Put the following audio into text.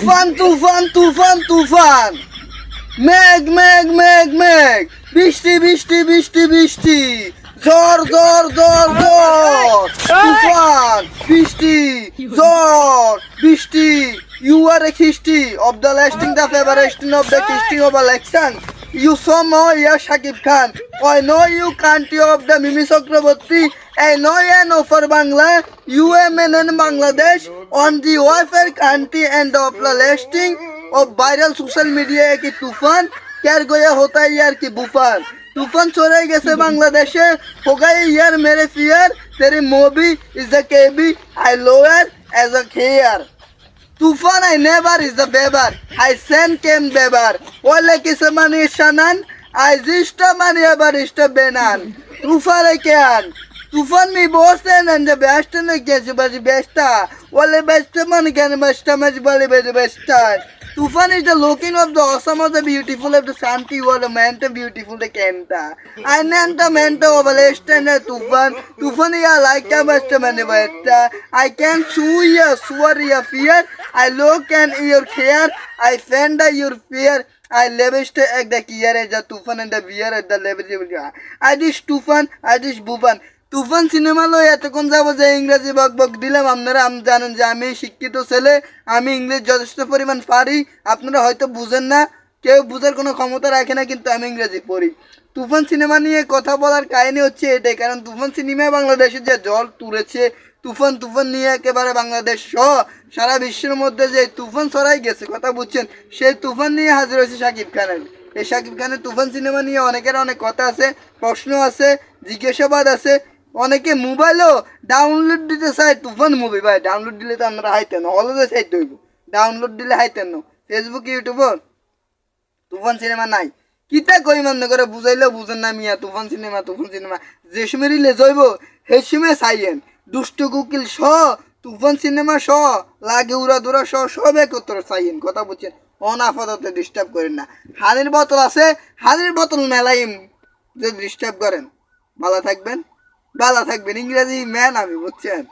তুফান তুফান তুফান তুফান, মেঘ মেঘ মেঘ মেঘ, বৃষ্টি বৃষ্টি বৃষ্টি বৃষ্টি, ঝড় ঝড় ঝড় ঝড়, তুফান বৃষ্টি ঝড় বৃষ্টি। You are a history of the lasting the favoration of the history of election. You saw no yeah Shakib Khan. I know you country of the Mimi Chakraborty. I know you know for Bangla. You men in Bangladesh on the welfare country and of the lasting of viral social media ki tufan क्या गोया होता है यार की बुफान। तूफान छोड़े गए बांग्लादेशे हो गए यार मेरे फियर तेरी मूवी इज अ केबी आई लोअर एज अ खेयर। Tufan I never is the beber. I send came beber. Ole kise mani shanan. I zista mani abar ista benan. Tufan I can. Tufan mi bosten and the best and the gesi baji besta. Ole best man can besta maj bali baji besta. Tufan is the looking of the awesome of the beautiful of the Santi or the manta beautiful the Kenta. I nanta manta of a lest and a Tufan. Tufan ya like a best man besta. I can sue ya swear ya fear. I look and your care, I fend your fear, I lavish at the kier as the tufan and the beer at the leverage. I dish tufan, I dish buban. Toofan cinema লই এতক্ষণ যাবো যে ইংরেজি বক বক দিলাম আপনারা জানেন যে আমি শিক্ষিত ছেলে, আমি ইংরেজি যথেষ্ট পরিমাণ পারি। আপনারা হয়তো বুঝেন না, কেউ বুঝার কোনো ক্ষমতা রাখে না, কিন্তু আমি ইংরেজি পড়ি। তুফান সিনেমা নিয়ে কথা বলার কাহিনী হচ্ছে এটাই, কারণ তুফান সিনেমায় বাংলাদেশের যে জল তুলেছে, তুফান তুফান নিয়ে একেবারে বাংলাদেশ সহ সারা বিশ্বের মধ্যে যে তুফান ছড়াই গেছে কথা বুঝছেন, সেই তুফান নিয়ে হাজির হয়েছে শাকিব খানের। এই শাকিব খানের তুফান সিনেমা নিয়ে অনেকের অনেক কথা আছে, প্রশ্ন আছে, জিজ্ঞাসাবাদ আছে। অনেকে মোবাইলও ডাউনলোড দিতে চায় তুফান মুভি। ভাই ডাউনলোড দিলে তো আমরা হাইতেন হলদে চাইতে হইব, ডাউনলোড দিলে হাইতেন না। ফেসবুক ইউটিউবর তুফান সিনেমা নাই, কিতা কই মনে করে বুঝাইলেও বুঝেন না মিয়া। তুফান সিনেমা যে সময় রিলিজ হইব সেই সময় চাইয়েন। দুষ্ট কুকিল সহ তুফান সিনেমা সহ লাগে উড়া দুরা সহ সব একত্র চাইয়েন কথা বুঝছেন। অনাফাদতে ডিস্টার্ব করেন না। হানির বোতল আছে, হানির বোতল মেলাইম যে ডিস্টার্ব করেন। ভালো থাকবেন, ভালো থাকবেন। ইংরেজি ম্যান আমি বুঝছেন।